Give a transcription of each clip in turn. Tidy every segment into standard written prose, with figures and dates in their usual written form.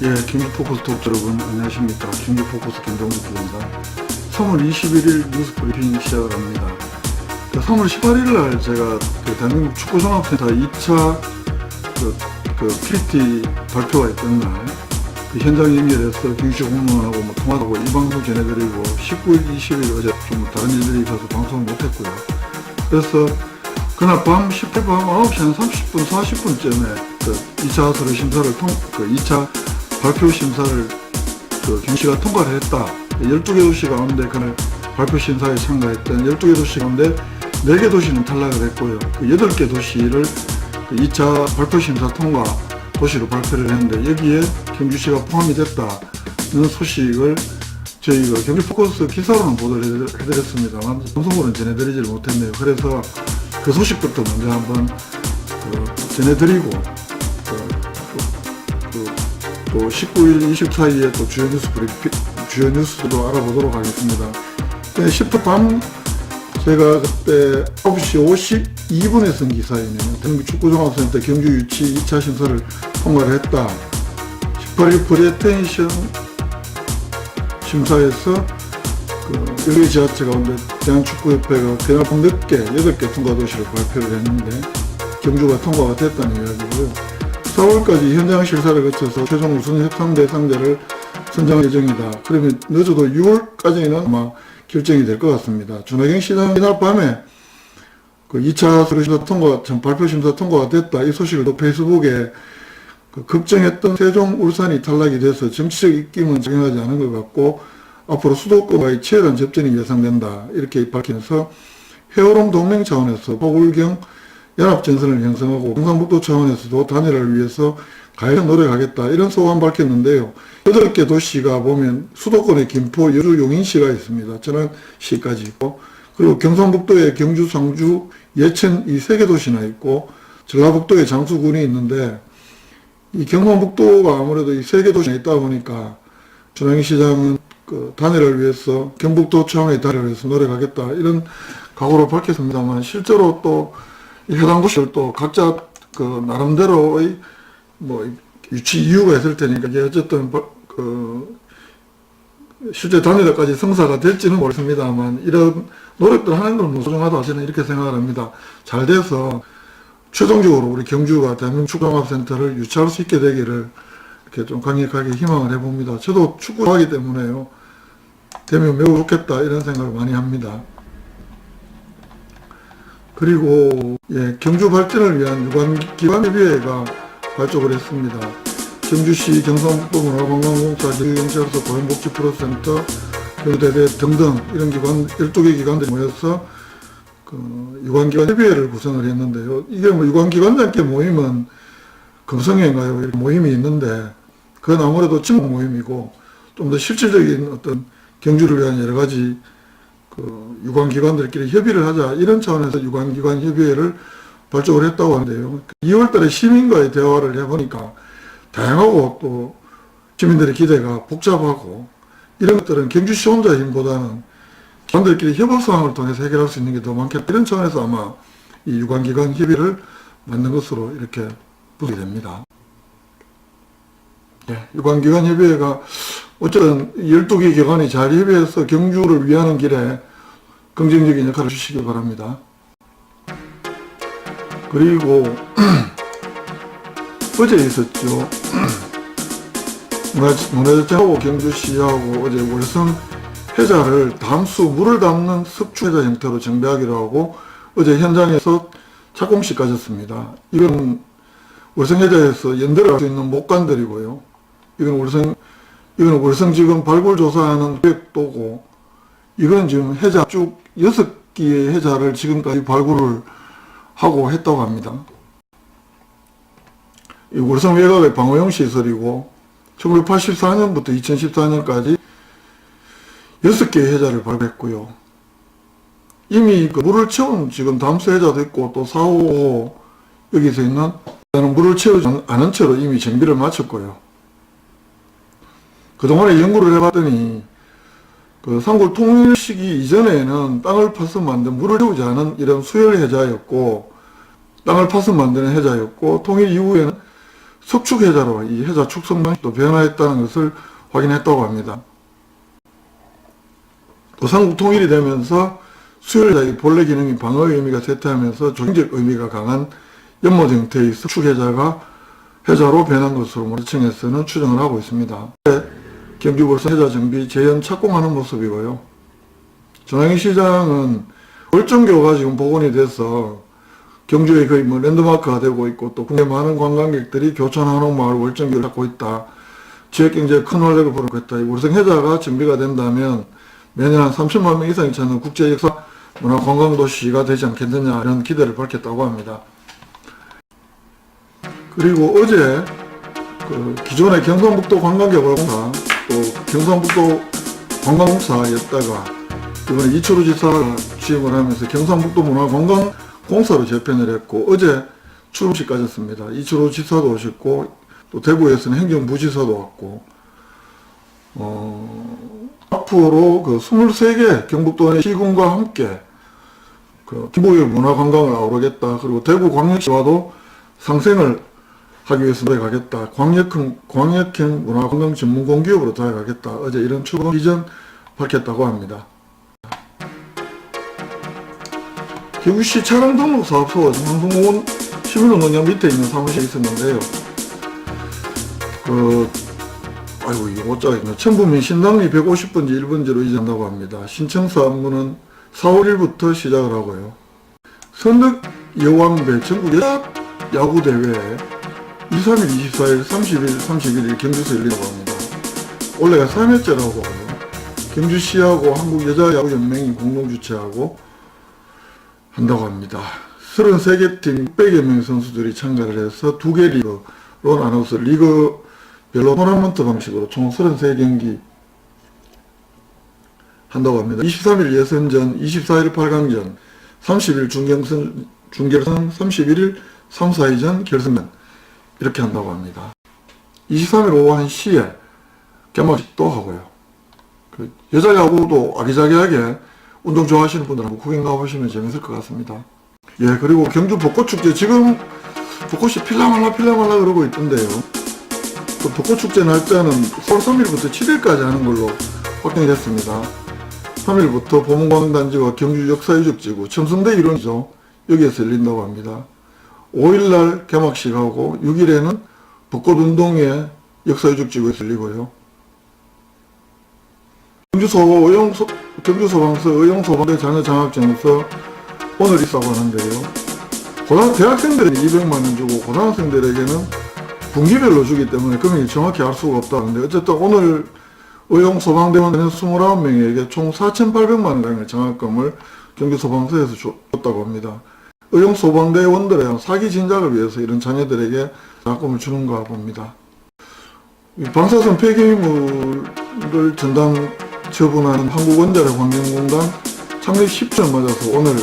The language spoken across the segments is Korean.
예, 경기포커스 독 여러분 안녕하십니까. 경기포커스 김동주입니다. 3월 21일 뉴스 브리핑 시작을 합니다. 3월 18일 날 제가 대한민국 축구종합센터 2차 PT 발표가 있던 날 현장에 연결해서 경기시 공무원하고 통화하고 이 방송 전해드리고 19일, 20일 어제 좀 다른 일들이 있어서 방송을 못했고요. 그래서 그날 밤 18일 밤 9시 한 30분, 40분쯤에 2차 서류 심사를 2차 발표 심사를 경시가 통과를 했다. 12개 도시 가운데 그날 발표 심사에 참가했던 12개 도시 가운데 4개 도시는 탈락을 했고요. 8개 도시를 2차 발표 심사 통과 도시로 발표를 했는데 여기에 경주시가 포함이 됐다는 소식을 저희가 경기포커스 기사로는 보도를 해드렸습니다만 방송으로는 전해드리지를 못했네요. 그래서 그 소식부터 먼저 한번 전해드리고 또 19일, 20 사이에 또 주요 뉴스 브리핑, 주요 뉴스도 알아보도록 하겠습니다. 10분 밤 제가 그때 9시 52분에 쓴 기사이네요. 대한민국 축구종합센터 경주 유치 2차 심사를 통과를 했다. 18일 프리텐션 심사에서 1개 지자체 가운데 대한축구협회가 그날 밤 늦게 8개 통과 도시를 발표를 했는데 경주가 통과가 됐다는 이야기고요. 4월까지 현장 실사를 거쳐서 최종 우선 협상 대상자를 선정할 예정이다. 그러면 늦어도 6월까지는 아마 결정이 될 것 같습니다. 준하경 시장 이날 밤에 2차 서류 심사 통과, 발표 심사 통과가 됐다. 이 소식을 또 페이스북에 걱정했던 세종, 울산이 탈락이 돼서 정치적 입김은 작용하지 않은 것 같고 앞으로 수도권과의 치열한 접전이 예상된다. 이렇게 밝히면서 해오롱 동맹 차원에서 포울경 연합전선을 형성하고 경상북도 차원에서도 단일화를 위해서 가열히 노력하겠다. 이런 소감 밝혔는데요. 8개 도시가 보면 수도권에 김포, 여주, 용인시가 있습니다. 전원시까지 있고 그리고 경상북도에 경주, 상주, 예천 이 3개 도시나 있고 전라북도에 장수군이 있는데 이 경상북도가 아무래도 이 3개 도시나 있다 보니까 준하경 시장은 단일화를 위해서 경북도 차원의 단일화를 위해서 노력하겠다. 이런 각오를 밝혔습니다만 실제로 또 해당 도시를 또 각자 나름대로의 유치 이유가 있을 테니까 이게 어쨌든 실제 단일화까지 성사가 될지는 모르겠습니다만 이런 노력들 하는 건 소중하다 저는 이렇게 생각을 합니다. 잘 돼서 최종적으로 우리 경주가 대한민국 축구종합센터를 유치할 수 있게 되기를 이렇게 좀 강력하게 희망을 해봅니다. 저도 축구 좋아하기 때문에요. 되면 매우 좋겠다 이런 생각을 많이 합니다. 그리고 경주 발전을 위한 유관기관협의회가 발족을 했습니다. 경주시 경상북도 문화관광공사 경찰서 고용복지프로센터 경주대대 등등 이런 기관 12개 기관들이 모여서 유관기관협의회를 구성을 했는데요. 이게 유관기관장께 모임은 금성회인가요? 이렇게 모임이 있는데 그건 아무래도 친목 모임이고 좀 더 실질적인 어떤 경주를 위한 여러 가지 유관기관들끼리 협의를 하자 이런 차원에서 유관기관협의회를 발족을 했다고 하는데요. 2월달에 시민과의 대화를 해보니까 다양하고 또 시민들의 기대가 복잡하고 이런 것들은 경주시 혼자 힘보다는 기관들끼리 협업상을 통해서 해결할 수 있는 게 더 많겠다. 이런 차원에서 아마 이 유관기관협의회를 만든 것으로 이렇게 보게 됩니다. 유관기관협의회가 어쨌든 12개 기관이 잘 협의해서 경주를 위하는 길에 긍정적인 역할을 주시기 바랍니다. 그리고 어제 있었죠. 문화재청하고 경주시하고 어제 월성 해자를 담수 물을 담는 석축해자 형태로 정비하기로 하고 어제 현장에서 착공식 가졌습니다. 이건 월성 해자에서 연대를 할 수 있는 목관들이고요. 이건 월성 지금 발굴 조사하는 계획도고 이건 지금 해자 쭉 6개의 해자를 지금까지 발굴을 하고 했다고 합니다. 이 월성 외곽의 방호용 시설이고 1984년부터 2014년까지 6개의 해자를 발굴했고요. 이미 물을 채운 지금 담수 해자도 있고 또 4, 5호 여기서 있는 물을 채우지 않은 채로 이미 정비를 마쳤고요. 그동안에 연구를 해봤더니 산골 통일 시기 이전에는 땅을 파서 만든 물을 채우지 않은 이런 수열 해자였고 땅을 파서 만드는 해자였고 통일 이후에는 석축해자로 이 해자 축성 방식도 변화했다는 것을 확인했다고 합니다. 또 삼국 통일이 되면서 수혈자의 본래 기능인 방어의 의미가 쇠퇴하면서 조직적 의미가 강한 연못 형태의 석축해자가 해자로 변한 것으로 지청에서는 추정을 하고 있습니다. 경주벌선 해자 정비 재현 착공하는 모습이고요. 전황희 시장은 월정교가 지금 복원이 돼서 경주의 거의 랜드마크가 되고 있고, 또 국내 많은 관광객들이 교촌 한옥마을 월정교를 찾고 있다. 지역경제에 큰 활력을 불어넣고 있다. 월성 해자가 정비가 된다면 매년 한 30만 명 이상이 찾는 국제역사 문화관광도시가 되지 않겠느냐, 이런 기대를 밝혔다고 합니다. 그리고 어제 기존의 경상북도 관광개발공사, 또 경상북도 관광공사였다가 이번에 이철우 지사가 취임을 하면서 경상북도 문화관광공사로 재편을 했고, 어제 출범식 가졌습니다. 이철우 지사도 오셨고, 또 대구에서는 행정부지사도 왔고, 앞으로 23개 경북도의 시군과 함께 경북의 문화관광을 아우르겠다. 그리고 대구광역시와도 상생을 하기 위해서 노력하겠다. 광역형 문화관광 전문공기업으로 도약하겠다. 어제 이런 출범 비전 밝혔다고 합니다. 경주시 차량 등록 사업소가 황성공원 시민운동장 밑에 있는 사무실에 있었는데요. 아이고, 이거 어쩌겠네. 천부면 신당리 150번지 1번지로 이전한다고 합니다. 신청서 안무는 4월 1일부터 시작을 하고요. 선덕 여왕배 전국 여자 야구대회 23일, 24일, 30일, 31일 경주에서 열린다고 합니다. 올해가 3회째라고 하고요. 경주시하고 한국여자야구연맹이 공동 주최하고 한다고 합니다. 33개 팀 600여 명 선수들이 참가를 해서 2개 리그로 나눠서 리그별로 토너먼트 방식으로 총 33경기 한다고 합니다. 23일 예선전, 24일 8강전, 30일 준결선, 31일 3, 4위전 결승전 이렇게 한다고 합니다. 23일 오후 1시에 개막식도 하고요. 여자 야구도 아기자기하게 운동 좋아하시는 분들 한번 구경 가보시면 재밌을 것 같습니다. 예, 그리고 경주 벚꽃축제, 지금 벚꽃이 필라말라 그러고 있던데요. 그 벚꽃축제 날짜는 4월 3일부터 7일까지 하는 걸로 확정이 됐습니다. 3일부터 보문관광단지와 경주 역사유적지구 첨성대 일원이죠. 여기에서 열린다고 합니다. 5일날 개막식하고 6일에는 벚꽃운동회 역사유적지구에서 열리고요. 경주소방서 의용소방대 자녀장학증에서 오늘 있다고 하는데요. 대학생들은 200만원 주고 고등학생들에게는 분기별로 주기 때문에 금액이 정확히 알 수가 없다는데, 어쨌든 오늘 의용소방대원은 29명에게 총 4,800만원가량의 장학금을 경주소방서에서 줬다고 합니다. 의용소방대원들의 사기 진작을 위해서 이런 자녀들에게 장학금을 주는가 봅니다. 방사선 폐기물을 전담 처분하는 한국원자력환경공단 창립 10주년 맞아서 오늘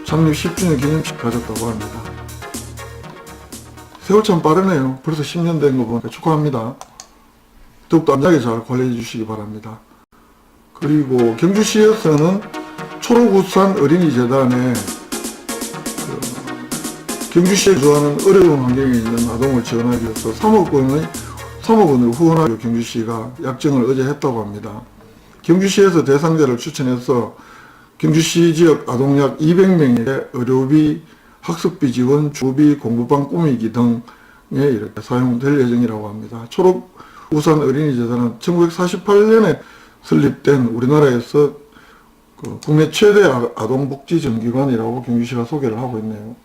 창립 10주년 기념식 가졌다고 합니다. 세월 참 빠르네요. 벌써 10년 된 거 보니까 축하합니다. 더욱더 안전하게 잘 관리해 주시기 바랍니다. 그리고 경주시에서는 초록우산 어린이재단에 경주시에 거주하는 어려운 환경에 있는 아동을 지원하기 위해서 3억 원을 후원하기로 경주시가 약정을 어제 했다고 합니다. 경주시에서 대상자를 추천해서 경주시 지역 아동 약 200명에게 의료비, 학습비 지원, 주비, 공부방 꾸미기 등에 이렇게 사용될 예정이라고 합니다. 초록우산 어린이재단은 1948년에 설립된 우리나라에서 국내 최대 아동복지정기관이라고 경주시가 소개를 하고 있네요.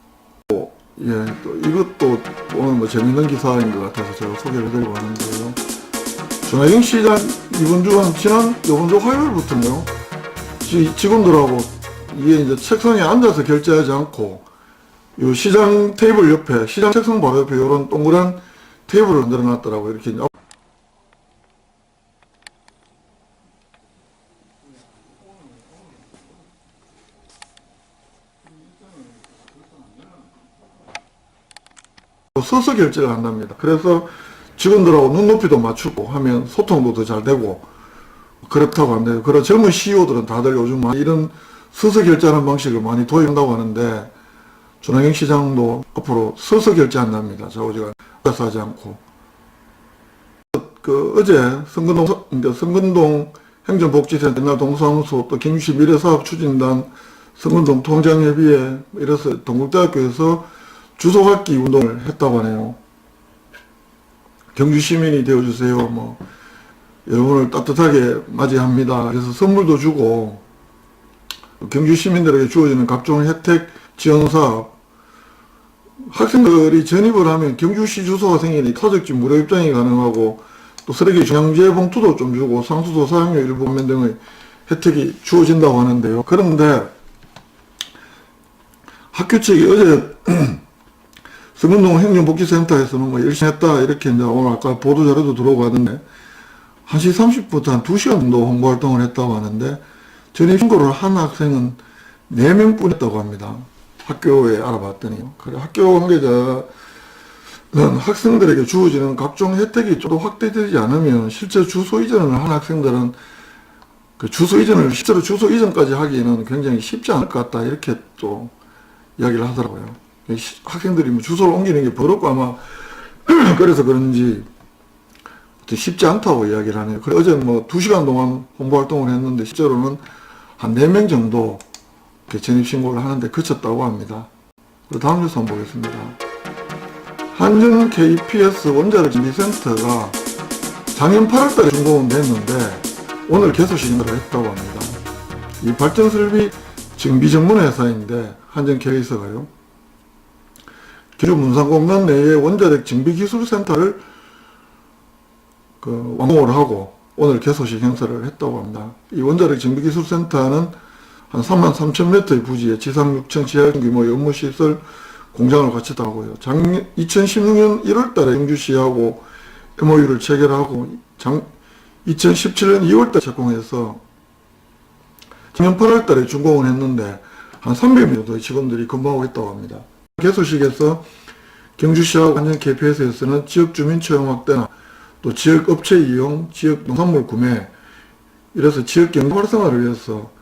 예, 또 이것도 오늘 재밌는 기사인 것 같아서 제가 소개를 해드리고 하는데요. 전화영 시장 이번 주 화요일부터요. 직원들하고 이게 이제 책상에 앉아서 결제하지 않고 요 시장 테이블 옆에, 시장 책상 바로 옆에 이런 동그란 테이블을 늘어놨더라고요. 이렇게 서서 결제를 한답니다. 그래서 직원들하고 눈높이도 맞추고 하면 소통도 더 잘 되고 그렇다고 하는데, 그런 젊은 CEO들은 다들 요즘 이런 서서 결제하는 방식을 많이 도입한다고 하는데, 준하경 시장도 앞으로 서서 결제한답니다. 좌우지간 하지 않고. 어제 성근동 행정복지센터, 옛날 동사무소, 또 경주시 미래사업추진단, 성근동 통장협의회, 이래서 동국대학교에서 주소갖기 운동을 했다고 하네요. 경주시민이 되어주세요. 뭐, 여러분을 따뜻하게 맞이합니다. 그래서 선물도 주고, 경주시민들에게 주어지는 각종 혜택 지원사업, 학생들이 전입을 하면 경주시 주소가 생기니 타적지 무료 입장이 가능하고, 또 쓰레기 중량제 봉투도 좀 주고, 상수도 사용료 일부 감면 등의 혜택이 주어진다고 하는데요. 그런데 학교 측이 어제 성근동 행정복지센터에서는 뭐 열심히 했다, 이렇게 이제 오늘 아까 보도자료도 들어오고 하던데, 1시 30분부터 한 2시간 정도 홍보활동을 했다고 하는데, 전입신고를 한 학생은 4명뿐 했다고 합니다. 학교에 알아봤더니. 그래, 학교 관계자는 학생들에게 주어지는 각종 혜택이 좀 더 확대되지 않으면 실제 주소 이전을 한 학생들은 그 주소 이전을 실제로 주소 이전까지 하기에는 굉장히 쉽지 않을 것 같다, 이렇게 또 이야기를 하더라고요. 학생들이 뭐 주소를 옮기는 게 버겁고 아마 그래서 그런지 쉽지 않다고 이야기를 하네요. 그래, 어제 뭐 2시간 동안 홍보활동을 했는데 실제로는 한 4명 정도 전입신고를 하는데 그쳤다고 합니다. 다음 뉴스 한번 보겠습니다. 한전 KPS 원자력 정비센터가 작년 8월달에 준공은 됐는데 오늘 개소식을 했다고 합니다. 이 발전설비 정비 전문 회사인데 한전 KPS가요. 기주 문산공단 내에 원자력 정비기술센터를 완공을 하고 오늘 개소식 행사를 했다고 합니다. 이 원자력 정비기술센터는 한 33,000m의 부지에 지상 6층 지하 규모의 업무시설 공장을 갖췄다고 하고요. 2016년 1월달에 경주시하고 MOU를 체결하고 2017년 2월달에 착공해서 작년 8월달에 준공을 했는데 한 300명 정도의 직원들이 근무하고 있다고 합니다. 개소식에서 경주시하고 한전 KPS에서는 지역 주민 채용 확대나 또 지역 업체 이용, 지역 농산물 구매, 이래서 지역 경제 활성화를 위해서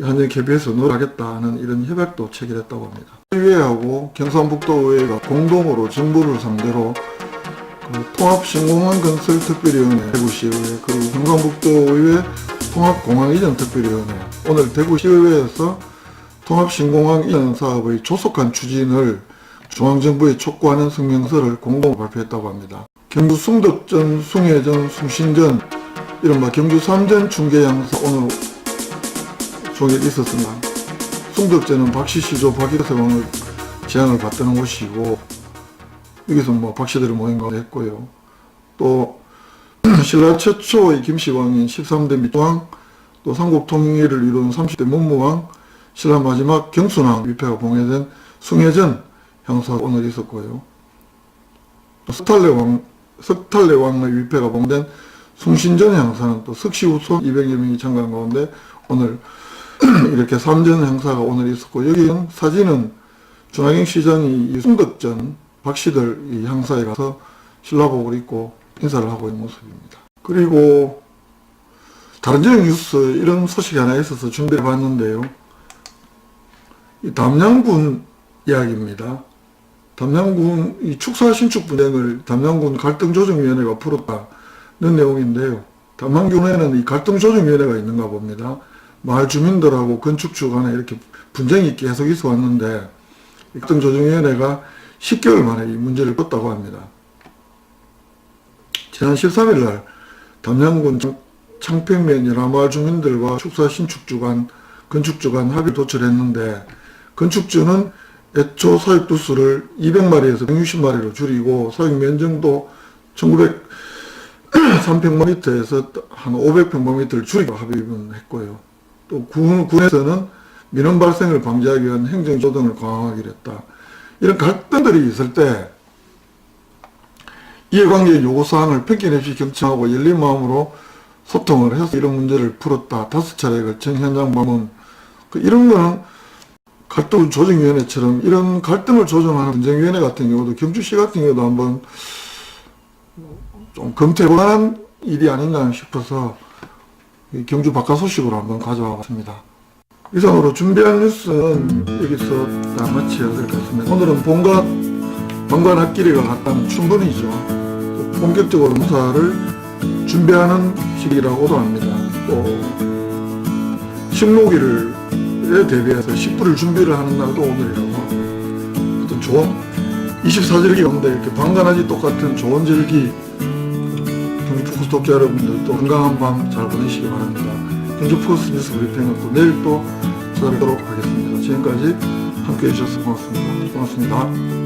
한전 KPS에 노력하겠다는 이런 협약도 체결했다고 합니다. 의회하고 경상북도의회가 공동으로 정부를 상대로 통합신공항 건설 특별위원회, 대구시의회, 그리고 경상북도의회 통합공항 이전 특별위원회, 오늘 대구시의회에서 통합신공항 이전 사업의 조속한 추진을 중앙정부에 촉구하는 성명서를 공동으로 발표했다고 합니다. 경주 숭덕전, 숭혜전, 숭신전, 이른바 경주 3전 중개양사 오늘 종일 있었습니다. 숭덕전은 박씨시조 박일세왕을 제안을 받드는 곳이고 여기서 뭐 박씨들이 모인 가운데 했고요. 또 신라 최초의 김씨왕인 13대 미왕, 또 삼국통일을 이룬 30대 문무왕, 신라 마지막 경순왕 위패가 봉해된 숭혜전 향사가 오늘 있었고요. 석탈래 왕의 위패가 봉된 숭신전 향사는 또 석시우손 200여 명이 참가한 가운데 오늘 이렇게 3전 행사가 오늘 있었고, 여기는 사진은 준하경 시장이 이 숭덕전 박씨들 이 행사에 가서 신라복을 입고 인사를 하고 있는 모습입니다. 그리고 다른 지역 뉴스 이런 소식이 하나 있어서 준비해 봤는데요. 이 담양군 이야기입니다. 담양군 이 축사 신축 분쟁을 담양군 갈등조정위원회가 풀었다는 내용인데요. 담양군에는 이 갈등조정위원회가 있는가 봅니다. 마을 주민들하고 건축주 간에 이렇게 분쟁이 계속 있어 왔는데 갈등조정위원회가 10개월 만에 이 문제를 풀었다고 합니다. 지난 13일 날 담양군 창평면 여라마을 주민들과 축사 신축주 간, 건축주 간 합의를 도출했는데 건축주는 애초 사육 두수를 200마리에서 160마리로 줄이고 사육 면적도 1903평방미터에서 한 500평방미터를 줄이고 합의를 했고요. 또 군에서는 민원 발생을 방지하기 위한 행정조정을 강화하기로 했다. 이런 갈등들이 있을 때 이해관계 요구사항을 편견 없이 경청하고 열린 마음으로 소통을 해서 이런 문제를 풀었다. 5차례에 걸친 현장 방문. 이런 거는 갈등조정위원회처럼 이런 갈등을 조정하는 분쟁위원회 같은 경우도 경주시 같은 경우도 한번 좀 검토해볼 만한 일이 아닌가 싶어서 경주 바깥 소식으로 한번 가져와 봤습니다. 이상으로 준비한 뉴스는 여기서 다 마쳐야 될 것 같습니다. 오늘은 본관 앞길이가 갔다는 춘분이죠. 본격적으로 농사를 준비하는 시기라고도 합니다. 또 식목일에 대비해서 식불을 준비를 하는 날도 오늘이라고 하고, 어떤 좋은 24절기 가운데 이렇게 방관하지 똑같은 좋은 절기, 경주포커스 독자 여러분들도 건강한 밤 잘 보내시기 바랍니다. 경주포커스 뉴스 브리핑은 또 내일 또 찾아뵙도록 하겠습니다. 지금까지 함께해 주셔서 고맙습니다.